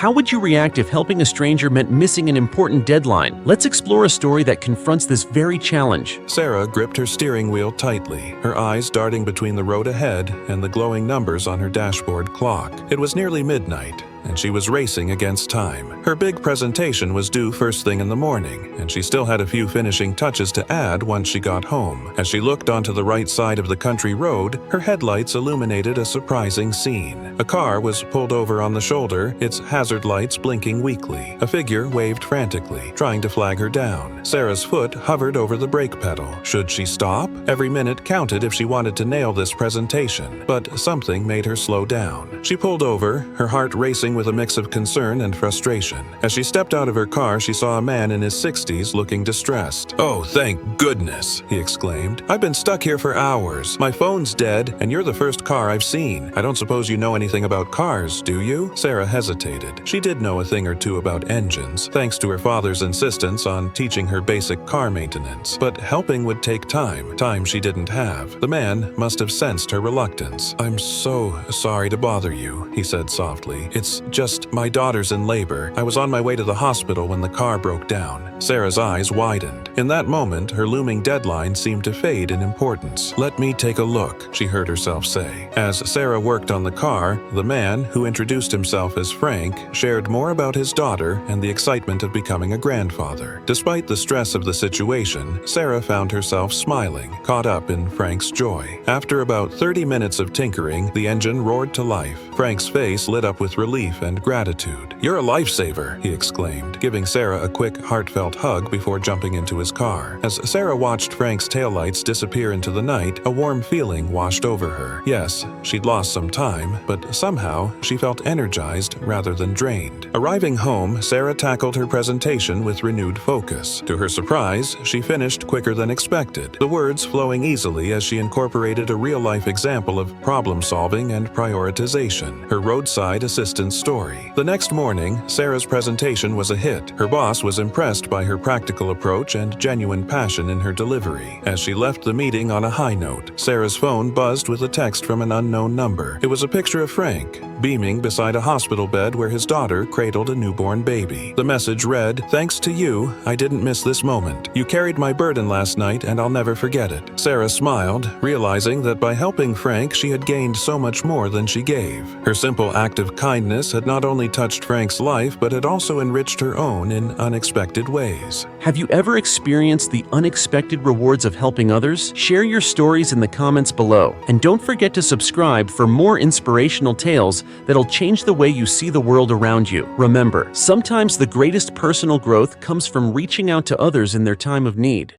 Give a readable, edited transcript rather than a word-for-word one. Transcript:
How would you react if helping a stranger meant missing an important deadline? Let's explore a story that confronts this very challenge. Sarah gripped her steering wheel tightly, her eyes darting between the road ahead and the glowing numbers on her dashboard clock. It was nearly midnight, and she was racing against time. Her big presentation was due first thing in the morning, and she still had a few finishing touches to add once she got home. As she looked onto the right side of the country road, her headlights illuminated a surprising scene. A car was pulled over on the shoulder, its hazard lights blinking weakly. A figure waved frantically, trying to flag her down. Sarah's foot hovered over the brake pedal. Should she stop? Every minute counted if she wanted to nail this presentation, but something made her slow down. She pulled over, her heart racing with a mix of concern and frustration. As she stepped out of her car, she saw a man in his 60s looking distressed. "Oh, thank goodness," he exclaimed. "I've been stuck here for hours. My phone's dead, and you're the first car I've seen. I don't suppose you know anything about cars, do you?" Sarah hesitated. She did know a thing or two about engines, thanks to her father's insistence on teaching her basic car maintenance. But helping would take time she didn't have. The man must have sensed her reluctance. "I'm so sorry to bother you," he said softly. "It's just my daughter's in labor. I was on my way to the hospital when the car broke down." Sarah's eyes widened. In that moment, her looming deadline seemed to fade in importance. "Let me take a look," she heard herself say. As Sarah worked on the car, the man, who introduced himself as Frank, shared more about his daughter and the excitement of becoming a grandfather. Despite the stress of the situation, Sarah found herself smiling, caught up in Frank's joy. After about 30 minutes of tinkering, the engine roared to life. Frank's face lit up with relief and gratitude. "You're a lifesaver," he exclaimed, giving Sarah a quick, heartfelt hug before jumping into his car. As Sarah watched Frank's taillights disappear into the night, a warm feeling washed over her. Yes, she'd lost some time, but somehow she felt energized rather than drained. Arriving home, Sarah tackled her presentation with renewed focus. To her surprise, she finished quicker than expected, the words flowing easily as she incorporated a real-life example of problem-solving and prioritization, her roadside assistance story. The next morning, Sarah's presentation was a hit. Her boss was impressed by her practical approach and genuine passion in her delivery. As she left the meeting on a high note, Sarah's phone buzzed with a text from an unknown number. It was a picture of Frank, beaming beside a hospital bed where his daughter cradled a newborn baby. The message read, "Thanks to you, I didn't miss this moment. You carried my burden last night and I'll never forget it." Sarah smiled, realizing that by helping Frank, she had gained so much more than she gave. Her simple act of kindness had not only touched Frank's life, but had also enriched her own in unexpected ways. Have you ever experienced the unexpected rewards of helping others? Share your stories in the comments below. And don't forget to subscribe for more inspirational tales that'll change the way you see the world around you. Remember, sometimes the greatest personal growth comes from reaching out to others in their time of need.